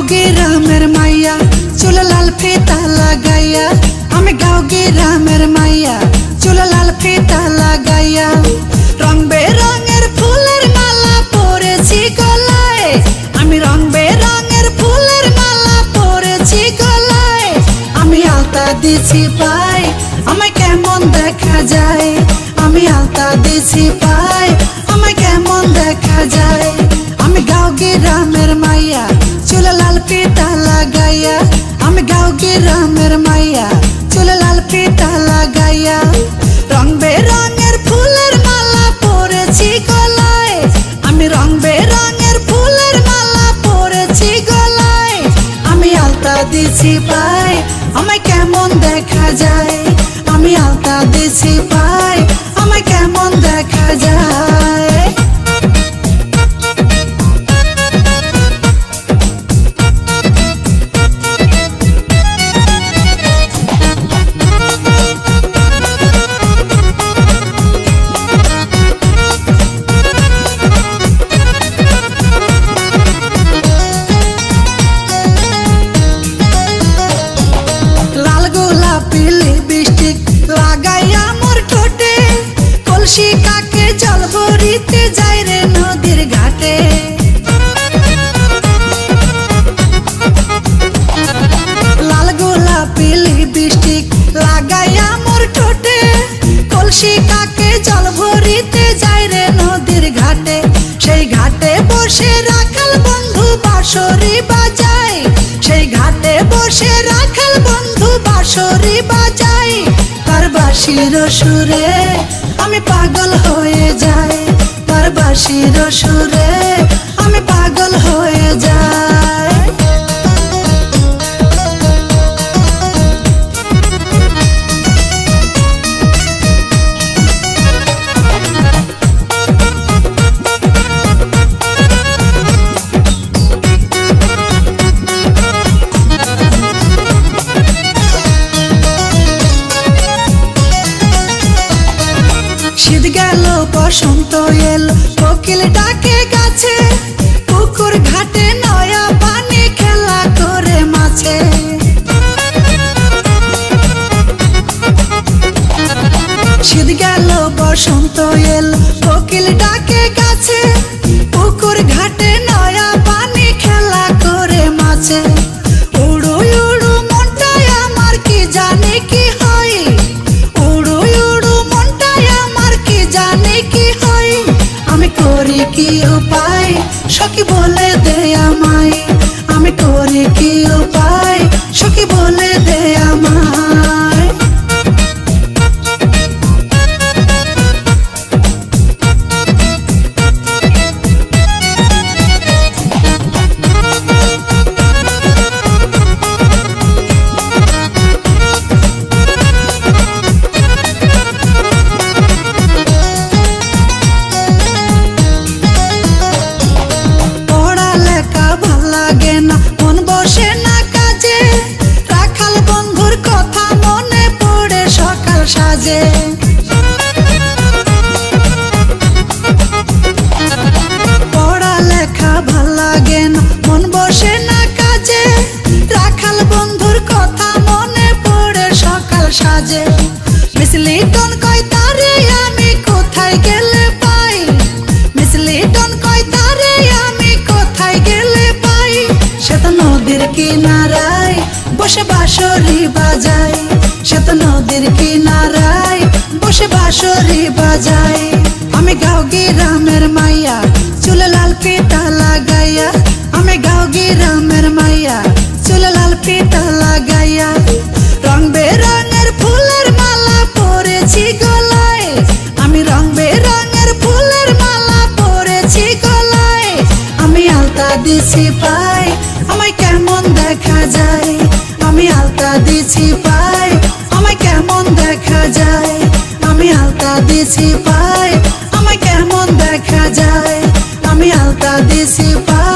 গ্রামের মাইয়া চুলে লাল ফিতা লাগাইয়া, আমি গাঁও গ্রামের মাইয়া চুলে লাল ফিতা লাগাইয়া। রং বেরঙের ফুলের মালা পরেছি গলায়, আমি রং বেরঙের ফুলের মালা পরেছি গলায়। আমি আলতা দিছি পাই, আমায় কেমন দেখা যায়। আমি আলতা দিছি পাই, আমায় কেমন দেখা যায়। আমি গাঁও গ্রামের মাইয়া চুলে লাল ফিতা লাগাইয়া, আমি গাঁও গ্রামের মাইয়া চুলে লাল ফিতা লাগাইয়া। রং বেরঙের ফুলের মালা পরেছি গলায়, আমি রং বেরঙের ফুলের মালা পরেছি গলায়। আমি আলতা দিছি পাই, আমায় কেমন দেখা যায়। আমি আলতা দিছি পাই, আমায় কেমন দেখা যায়। কলসি কাকে জল ভরিতে যাই রে নদীর ঘাটে। লাল গোলাপি লিপস্টিক লাগাইয়া মোর ঠোঁটে, কলসি কাকে জল ভরিতে যাই রে নদীর ঘাটে। সেই ঘাটে বসে রাখাল বন্ধু বাঁশরি বাজায়, সেই ঘাটে বসে রাখাল বন্ধু বাঁশরি বাজায়। তার বাঁশির সুরে আমি পাগল হয়ে যাই, তার বাঁশির সুরে আমি পাগল হয়ে যাই। শীত গেল বসন্ত এলো, কোকিল ডাকে গাছে, পুকুর ঘাটে নয়া পানি খেলা করে মাছে। শীত গেল বসন্ত এলো, কোকিল ডাকে গাছে, পুকুর ঘাটে নয়া পানি খেলা করে মাছে। উড়ু উড়ু মনটায় আমার কি জানে কি হয়, উড়ু উড়ু মনটায় আমার কি জানে কি হয়। আমি করি কি উপায় সখী বলে দে আমায়, আমি করি কি উপায় সখী বলে দে আমায়। সাজে পড়ালেখা ভাল লাগে না, মন বসে না কাজে। রাখাল বন্ধুর কথা মনে পড়ে সকাল সাজে। মিসলি টন কয় তারে আমি কোথায় গেলে পাই, মিসলি টন কয় তারে আমি কোথায় গেলে পাই। সে তো নদীর কিনারায় বসে বাঁশরি বাজায়, সে তো নদীর কিনারায় বসে বাঁশরি বাজায়। আমি গাঁও গ্রামের মাইয়া চুলে লাল ফিতা লাগাইয়া, আমি গাঁও গ্রামের মাইয়া চুলে লাল ফিতা লাগাইয়া। রং বেরঙের ফুলের মালা পরেছি গলায়, আমি রং বেরঙের ফুলের মালা পরেছি গলায়। আমি আলতা দিছি পাই, আমায় কেমন দেখা যায়। আমি আলতা দিছি পাই, আমায় কেমন দেখা যায়। আমি আলতা দিছি পাই, আমায় কেমন দেখা যায়। আমি আলতা দিছি পাই।